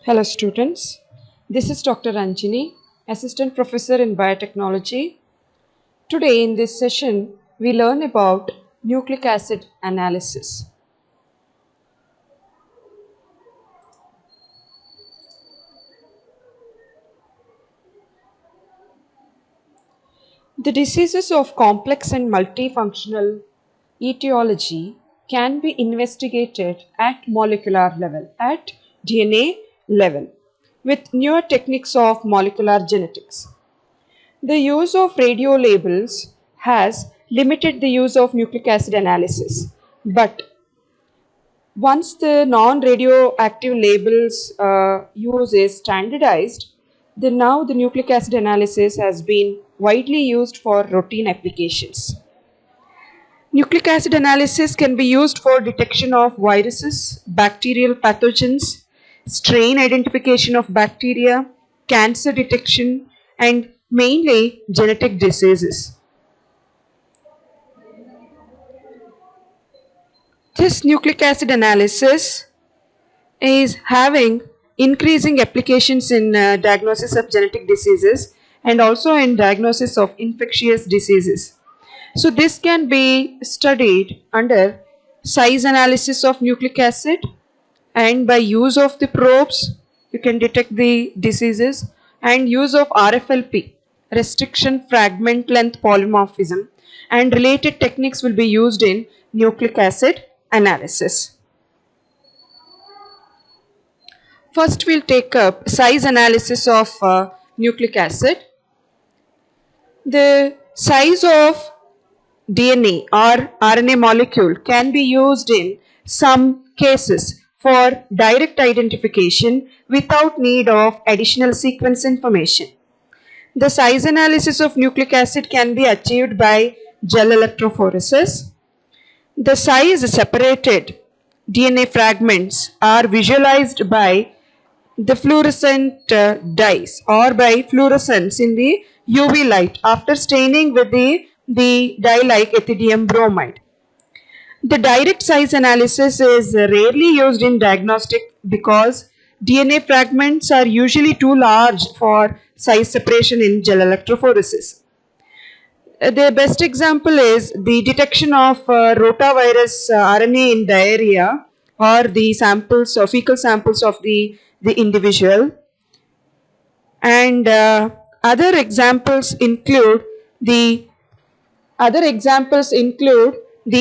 Hello students, this is Dr. Ranjini, Assistant Professor in Biotechnology. Today in this session, we learn about nucleic acid analysis. The diseases of complex and multifunctional etiology can be investigated at molecular level, at DNA level, with newer techniques of molecular genetics. The use of radio labels has limited the use of nucleic acid analysis, but once the non-radioactive labels use is standardized, then now the nucleic acid analysis has been widely used for routine applications. Nucleic acid analysis can be used for detection of viruses, bacterial pathogens, strain identification of bacteria, cancer detection, and mainly genetic diseases. This nucleic acid analysis is having increasing applications in diagnosis of genetic diseases and also in diagnosis of infectious diseases. So this can be studied under size analysis of nucleic acid, and by use of the probes you can detect the diseases, and use of RFLP, restriction fragment length polymorphism, and related techniques will be used in nucleic acid analysis. First we'll take up size analysis of nucleic acid. The size of DNA or RNA molecule can be used in some cases for direct identification without need of additional sequence information. The size analysis of nucleic acid can be achieved by gel electrophoresis. The size separated DNA fragments are visualized by the fluorescent dyes or by fluorescence in the UV light after staining with the dye like ethidium bromide. The direct size analysis is rarely used in diagnostic because DNA fragments are usually too large for size separation in gel electrophoresis. The best example is the detection of rotavirus RNA in diarrhea or the samples or fecal samples of the individual. And other examples include the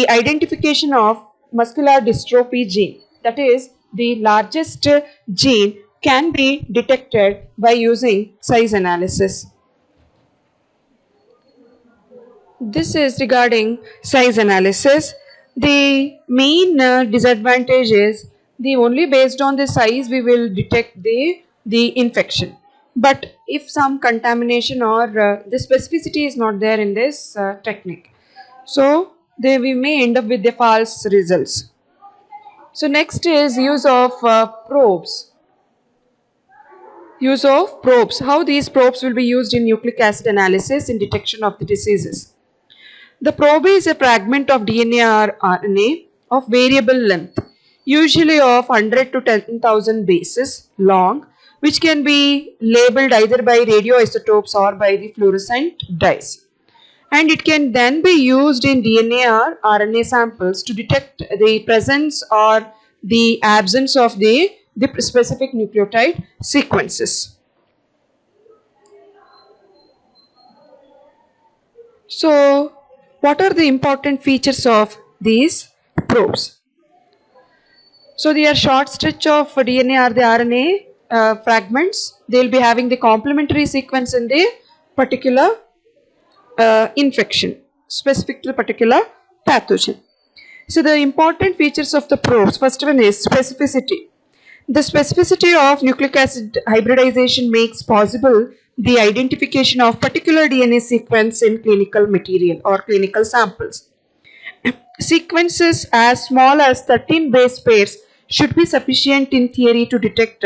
identification of muscular dystrophy gene, that is the largest gene can be detected by using size analysis. This is regarding size analysis. The main disadvantage is the only based on the size we will detect the infection. But if some contamination or the specificity is not there in this technique, so we may end up with the false results. So next is use of probes. Use of probes. How these probes will be used in nucleic acid analysis in detection of the diseases. The probe is a fragment of DNA or RNA of variable length, usually of 100 to 10,000 bases long, which can be labeled either by radioisotopes or by the fluorescent dyes. And it can then be used in DNA or RNA samples to detect the presence or the absence of the specific nucleotide sequences. So, what are the important features of these probes? So, they are short stretch of DNA or the RNA fragments. They will be having the complementary sequence in the particular infection specific to the particular pathogen. So, the important features of the probes, first one is specificity. The specificity of nucleic acid hybridization makes possible the identification of particular DNA sequence in clinical material or clinical samples. Sequences as small as 13 base pairs should be sufficient in theory to detect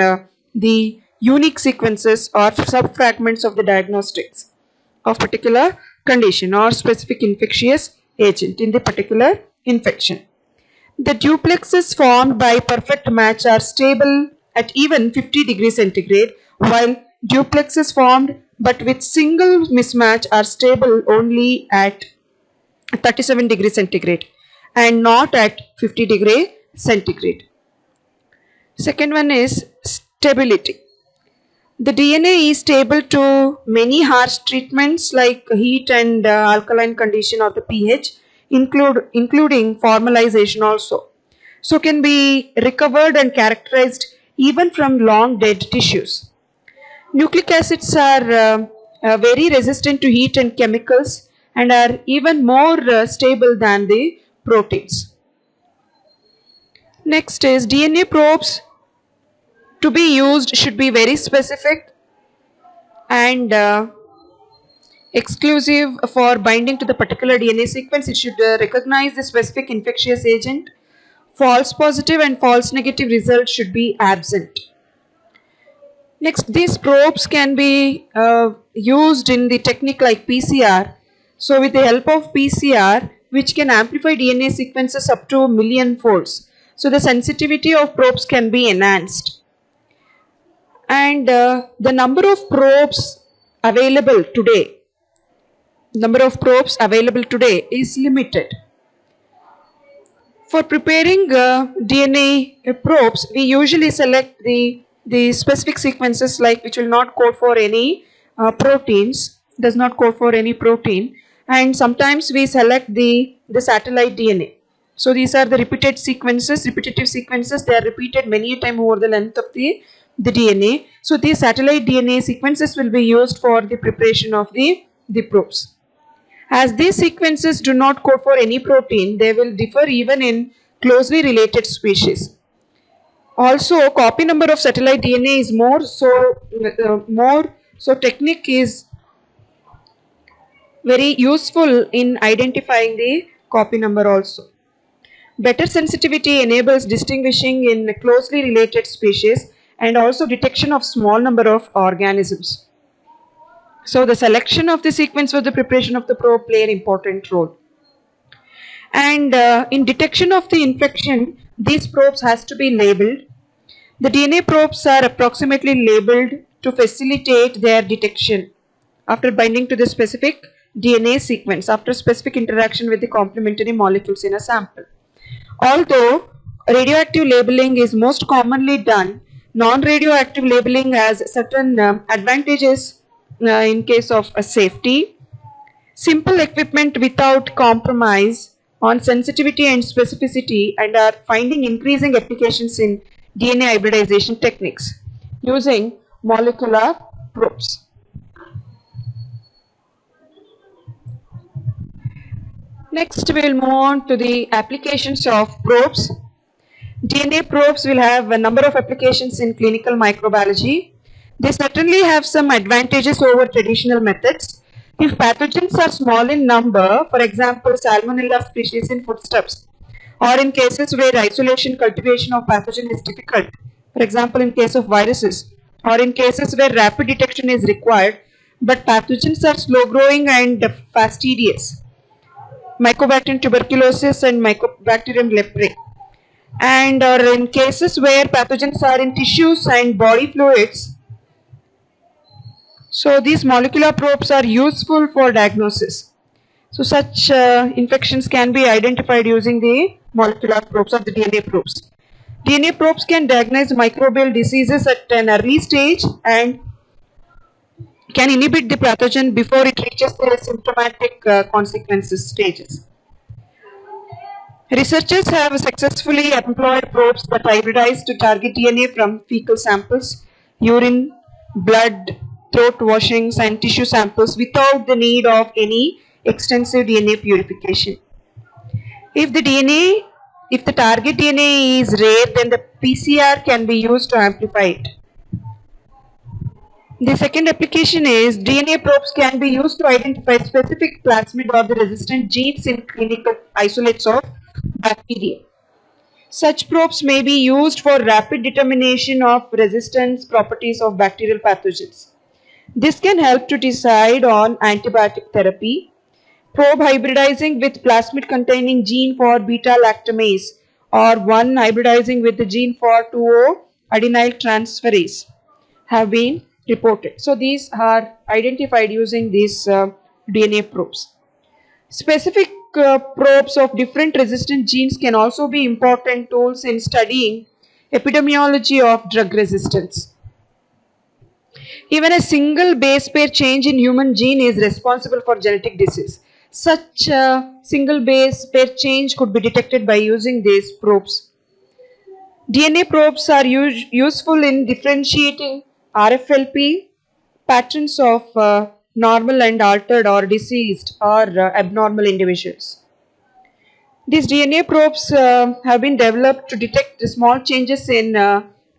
the unique sequences or subfragments of the diagnostics of particular condition or specific infectious agent in the particular infection. The duplexes formed by perfect match are stable at even 50 degrees centigrade, while duplexes formed but with single mismatch are stable only at 37 degrees centigrade and not at 50 degree centigrade. Second one is stability. The DNA is stable to many harsh treatments like heat and alkaline condition of the pH, including formalization also. So can be recovered and characterized even from long dead tissues. Nucleic acids are very resistant to heat and chemicals and are even more stable than the proteins. Next is DNA probes to be used should be very specific and exclusive for binding to the particular DNA sequence. It should recognize the specific infectious agent. False positive and false negative results should be absent. Next, these probes can be used in the technique like PCR. So with the help of PCR, which can amplify DNA sequences up to million folds. So the sensitivity of probes can be enhanced. And the number of probes available today is limited. For preparing DNA probes, we usually select the specific sequences like which will not code for any proteins, does not code for any protein, and sometimes we select the satellite DNA. So these are the repetitive sequences, they are repeated many times over the length of the DNA. So these satellite DNA sequences will be used for the preparation of the probes. As these sequences do not code for any protein, they will differ even in closely related species. Also, copy number of satellite DNA is more, so technique is very useful in identifying the copy number also. Better sensitivity enables distinguishing in closely related species and also detection of small number of organisms. So the selection of the sequence for the preparation of the probe play an important role. And in detection of the infection, these probes has to be labeled. The DNA probes are approximately labeled to facilitate their detection after binding to the specific DNA sequence, after specific interaction with the complementary molecules in a sample. Although radioactive labeling is most commonly done, non-radioactive labeling has certain advantages in case of safety. Simple equipment without compromise on sensitivity and specificity, and are finding increasing applications in DNA hybridization techniques using molecular probes. Next, we will move on to the applications of probes. DNA probes will have a number of applications in clinical microbiology. They certainly have some advantages over traditional methods. If pathogens are small in number, for example, Salmonella species in foodstuffs, or in cases where isolation cultivation of pathogen is difficult, for example, in case of viruses, or in cases where rapid detection is required, but pathogens are slow growing and fastidious, Mycobacterium tuberculosis and Mycobacterium leprae, and or in cases where pathogens are in tissues and body fluids. So these molecular probes are useful for diagnosis. So such infections can be identified using the molecular probes or the DNA probes. DNA probes can diagnose microbial diseases at an early stage and can inhibit the pathogen before it reaches the symptomatic consequences stages. Researchers have successfully employed probes that hybridize to target DNA from fecal samples, urine, blood, throat washings, and tissue samples without the need of any extensive DNA purification. If the target DNA is rare, then the PCR can be used to amplify it. The second application is DNA probes can be used to identify specific plasmid or the resistant genes in clinical isolates of bacteria. Such probes may be used for rapid determination of resistance properties of bacterial pathogens. This can help to decide on antibiotic therapy. Probe hybridizing with plasmid containing gene for beta lactamase or one hybridizing with the gene for adenyl transferase have been reported. So these are identified using these DNA probes. Specific probes of different resistant genes can also be important tools in studying epidemiology of drug resistance. Even a single base pair change in human gene is responsible for genetic disease. Such a single base pair change could be detected by using these probes. DNA probes are useful in differentiating RFLP patterns of normal and altered or diseased or abnormal individuals. These DNA probes have been developed to detect the small changes in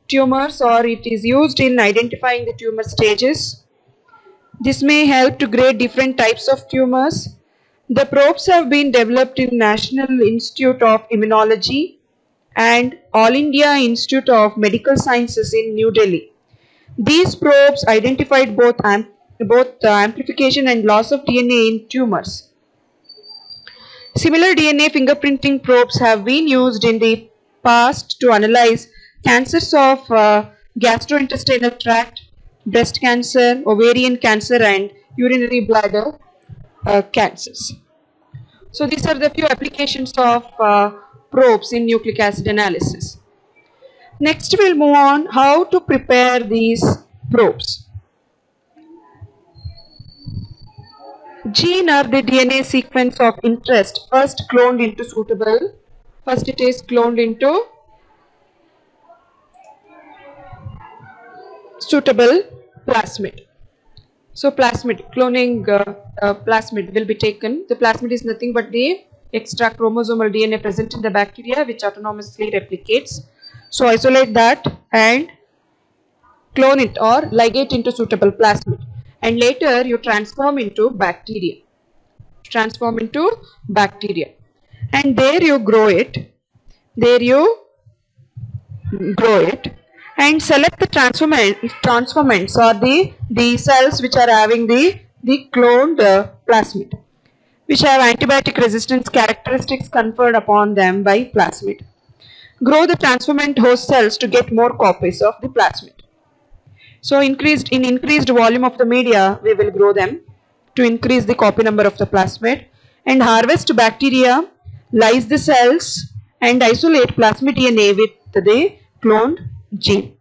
tumors, or it is used in identifying the tumor stages. This may help to grade different types of tumors. The probes have been developed in National Institute of Immunology and All India Institute of Medical Sciences in New Delhi. These probes identified both amplification and loss of DNA in tumors. Similar DNA fingerprinting probes have been used in the past to analyze cancers of gastrointestinal tract, breast cancer, ovarian cancer, and urinary bladder cancers. So these are the few applications of probes in nucleic acid analysis. Next we'll move on how to prepare these probes. Gene are the DNA sequence of interest first cloned into suitable. First it is cloned into suitable plasmid. So plasmid, cloning plasmid will be taken. The plasmid is nothing but the extra chromosomal DNA present in the bacteria which autonomously replicates. So isolate that and clone it or ligate into suitable plasmid, and later you transform into bacteria. And there you grow it. And select the transformants or the cells which are having the cloned plasmid, which have antibiotic resistance characteristics conferred upon them by plasmid. Grow the transformant host cells to get more copies of the plasmid. So increased volume of the media, we will grow them to increase the copy number of the plasmid, and harvest bacteria, lyse the cells and isolate plasmid DNA with the cloned gene.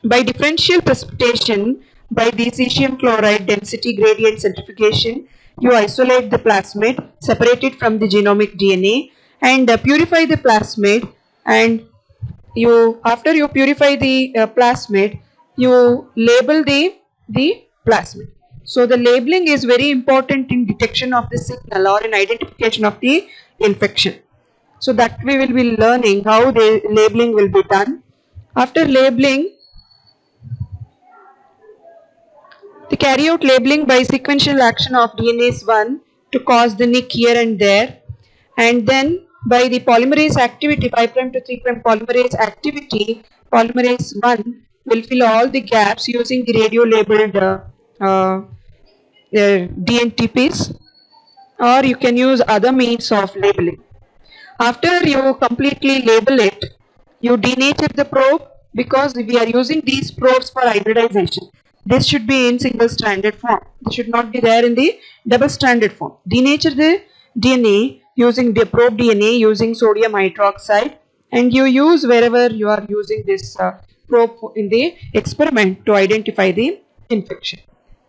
By differential precipitation by the cesium chloride density gradient centrifugation, you isolate the plasmid, separate it from the genomic DNA, and purify the plasmid. And after you purify the plasmid, you label the plasmid. So the labeling is very important in detection of the signal or in identification of the infection. So that we will be learning how the labeling will be done. After labeling, they carry out labeling by sequential action of DNase 1 to cause the nick here and there, and then by the polymerase activity, 5' to 3' polymerase activity, polymerase 1 will fill all the gaps using the radio labeled DNTPs, or you can use other means of labeling. After you completely label it, you denature the probe, because we are using these probes for hybridization. This should be in single stranded form. This should not be there in the double stranded form. Denature the DNA using the probe DNA using sodium hydroxide, and you use wherever you are using this probe in the experiment to identify the infection.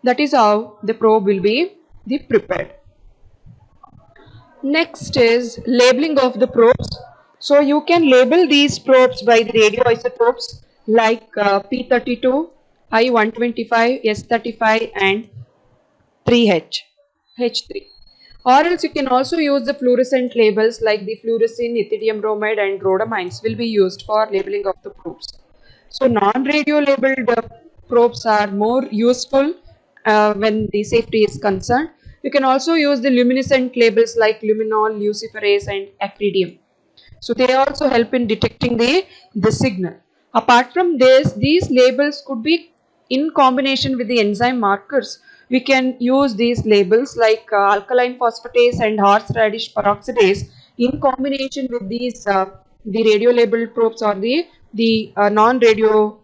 That is how the probe will be prepared. Next is labeling of the probes. So you can label these probes by the radioisotopes like P32, I125, S35 and 3H, H3. Or else you can also use the fluorescent labels like the fluorescein, ethidium bromide and rhodamines will be used for labeling of the probes. So non-radio labeled probes are more useful when the safety is concerned. You can also use the luminescent labels like luminol, luciferase and actinium. So they also help in detecting the signal. Apart from this, these labels could be in combination with the enzyme markers. We can use these labels like alkaline phosphatase and horseradish peroxidase in combination with these the radio labeled probes or the the non-radio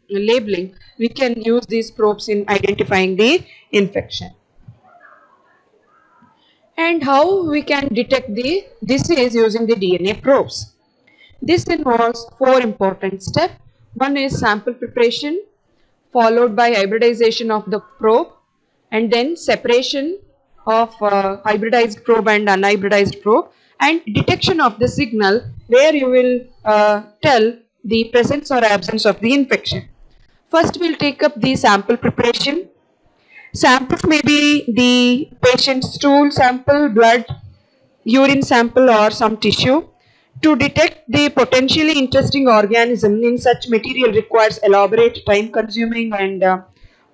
labeling, we can use these probes in identifying the infection. And how we can detect the disease using the DNA probes? This involves 4 important steps. One is sample preparation, followed by hybridization of the probe, and then separation of hybridized probe and unhybridized probe, and detection of the signal, where you will tell the presence or absence of the infection. First, we'll take up the sample preparation. Samples may be the patient's stool sample, blood, urine sample, or some tissue. To detect the potentially interesting organism in such material requires elaborate, time-consuming and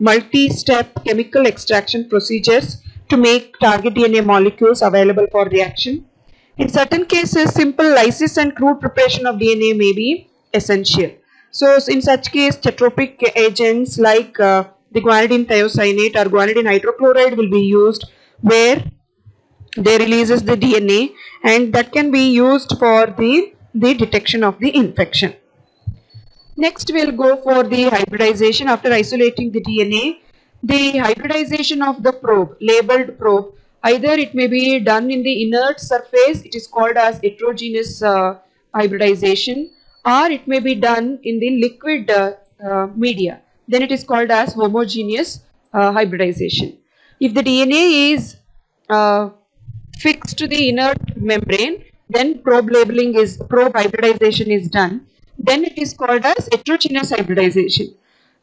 multi-step chemical extraction procedures to make target DNA molecules available for reaction. In certain cases, simple lysis and crude preparation of DNA may be essential. So, in such case, tetropic agents like the guanidine thiocyanate or guanidine hydrochloride will be used, where they releases the DNA, and that can be used for the detection of the infection. Next, we'll go for the hybridization. After isolating the DNA, the hybridization of the probe, labeled probe, either it may be done in the inert surface, it is called as heterogeneous hybridization, or it may be done in the liquid media, then it is called as homogeneous hybridization. If the DNA is fixed to the inert membrane, then probe hybridization is done. Then it is called as heterogeneous hybridization.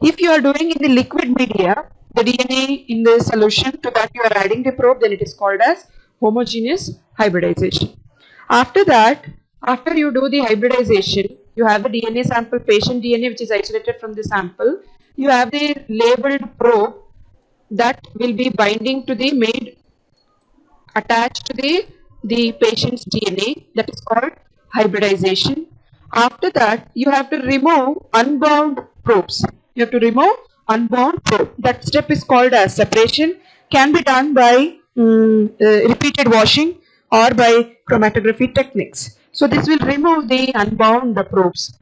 If you are doing in the liquid media, the DNA in the solution, to that you are adding the probe, then it is called as homogeneous hybridization. After that, after you do the hybridization, you have the DNA sample, patient DNA, which is isolated from the sample. You have the labeled probe that will be binding to the attached to the patient's DNA, that is called hybridization. After that, you have to remove unbound probes. You have to remove unbound probe. That step is called as separation. Can be done by repeated washing or by chromatography techniques. So this will remove the unbound probes.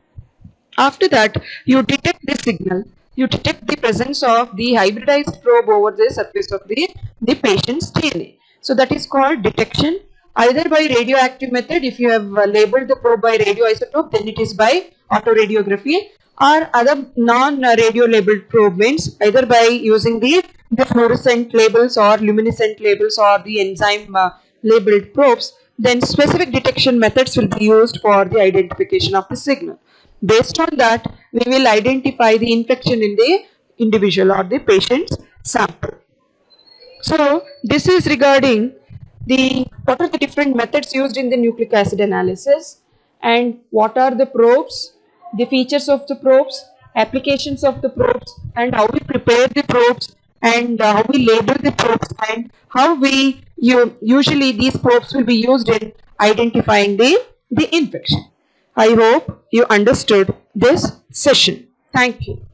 After that, you detect the signal. You detect the presence of the hybridized probe over the surface of the patient's DNA. So that is called detection, either by radioactive method. If you have labeled the probe by radioisotope, then it is by autoradiography, or other non-radio labeled probe means either by using the fluorescent labels or luminescent labels or the enzyme labeled probes. Then specific detection methods will be used for the identification of the signal. Based on that, we will identify the infection in the individual or the patient's sample. So this is regarding what are the different methods used in the nucleic acid analysis, and what are the probes, the features of the probes, applications of the probes, and how we prepare the probes, and how we label the probes, and how we usually these probes will be used in identifying the infection. I hope you understood this session. Thank you.